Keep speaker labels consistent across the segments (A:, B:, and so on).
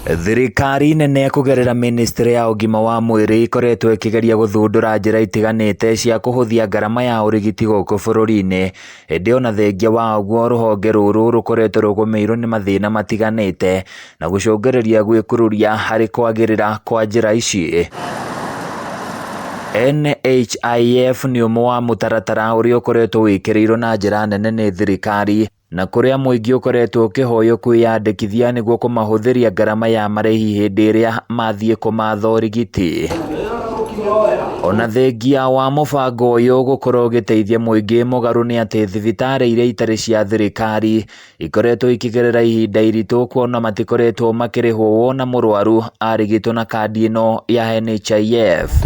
A: Thirikari nene kugerera ministry ya ugima wa mwiri ikoretwo ikigeria guthundura njira itiganite cia kuhuthia ngarama ya urigiti guku bururi-ini indi ona thengia wa uguo ruhonge ruru rukoretwo rugumiirwo ni mathina matiganite na gucungereria gwikururia hari kwagirira kwa njira ici. NHIF ni umwe wa mutaratara uria ukoretwo wikirirwo na njira nene ni thirikari na kuria muingi ukoretwo ukihoyo kwiyandikithia niguo kumahuthiria ngarama ya marĩhi hindi iria mathie kumatha urigiti. Ona thengia wa mubango uyu gukorwo ugiteithia muingi mugaru ni ati thibitari iria itari cia thirikari ikoretwo ikigerera ihinda iritu kuona matikoretwo makirihwo wona murwaru arigitwo na kandi ino ya NHIF.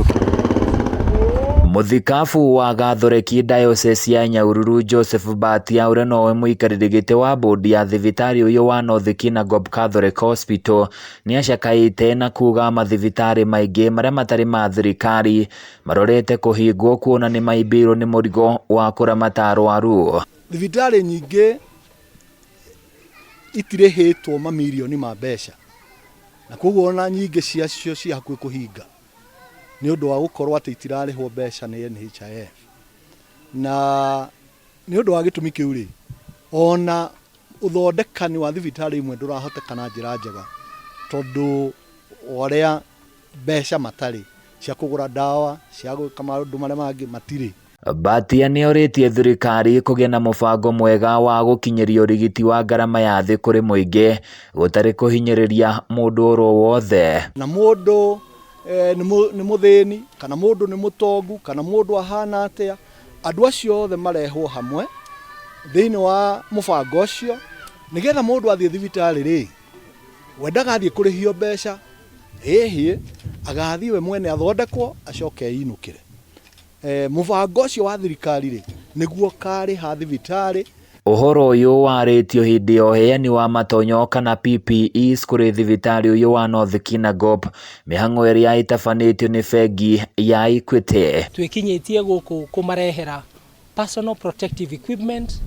A: Muthikabu wa Gathoreki Diocese ya Nyahururu Joseph Mbatia uria nowe muikariri giti wa bodi ya thibitari uyu wa North Kinangop Catholic Hospital ni acakaite na kuga mathibitari maingi maria matari ma thirikari marorete kuhingwo kuona ni maibirwo ni murigo wa kuramata arwaru.
B: Thibitari nyingi itirihitwo mamilioni ma mbeca na koguo ona nyingi ciacio cia hakuhi kuhinga ni undu wa gukorwo ati itirarihwo mbeca ni NHIF na ni undu wa gitumi kiu ri ona uthondekani wa thibitari imwe ndurahotekana njira njega tondu oria mbeca matari cia kugura dawa cia gwika maundu maria mangi matiri.
A: Mbatia ni oritie thirikari kugia na mubango mwega wa gukinyeria urigiti wa ngarama ya thi kuri muingi gutari kuhinyiriria mundu oro wothe
B: na mundu ni muthini kana mundu ni mutongu kana mundu ahana atia andu acio othe marehwo hamwe thiini wa mubango ucio nigetha mundu athie thibitari ri wendaga athie kurihio mbeca hihi agathie we mwene athondekwo acoke inukire. Mubango ucio wa thirikari ri niguo kari ha thibitari.
A: Uhoro uyu waritio hindi o heani wa matonyo kana PPEs kuri thibitari uyu wa North Kinangop mihango iria itafanitio ni bengi ya Equity.
C: Twikinyitie guku kumarehera personal protective equipment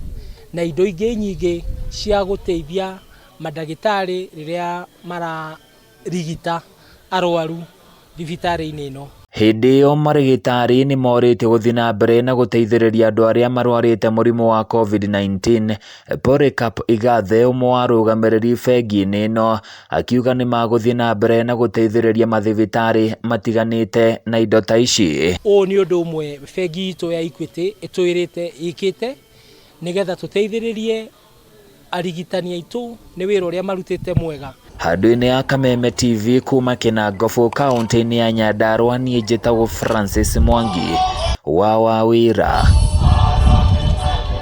C: na indo ingi nyingi cia guteithia madagitari riria mararigita arwaru thibitari-ini ino.
A: Hindi yo marigitari ni morite guthii na mbere na guteithiriria andu aria marwarite murimu wa COVID-19. Polycarp Igathe umwe wa arugamiriri bengi-ini ino akiuga ni maguthii na mbere na guteithiriria mathibitari matiganite na indo ta ici.
C: Ni undu umwe bengi itu ya Equity itwirite ikite nigetha tuteithiririe arigitani aitu ni wira uria marutite mwega.
A: Handu-ini ya Kameme TV kuma Kinangop kaunti-ini ya Nyandarua, nie njitagwo Francis Mwangi wa Wawira.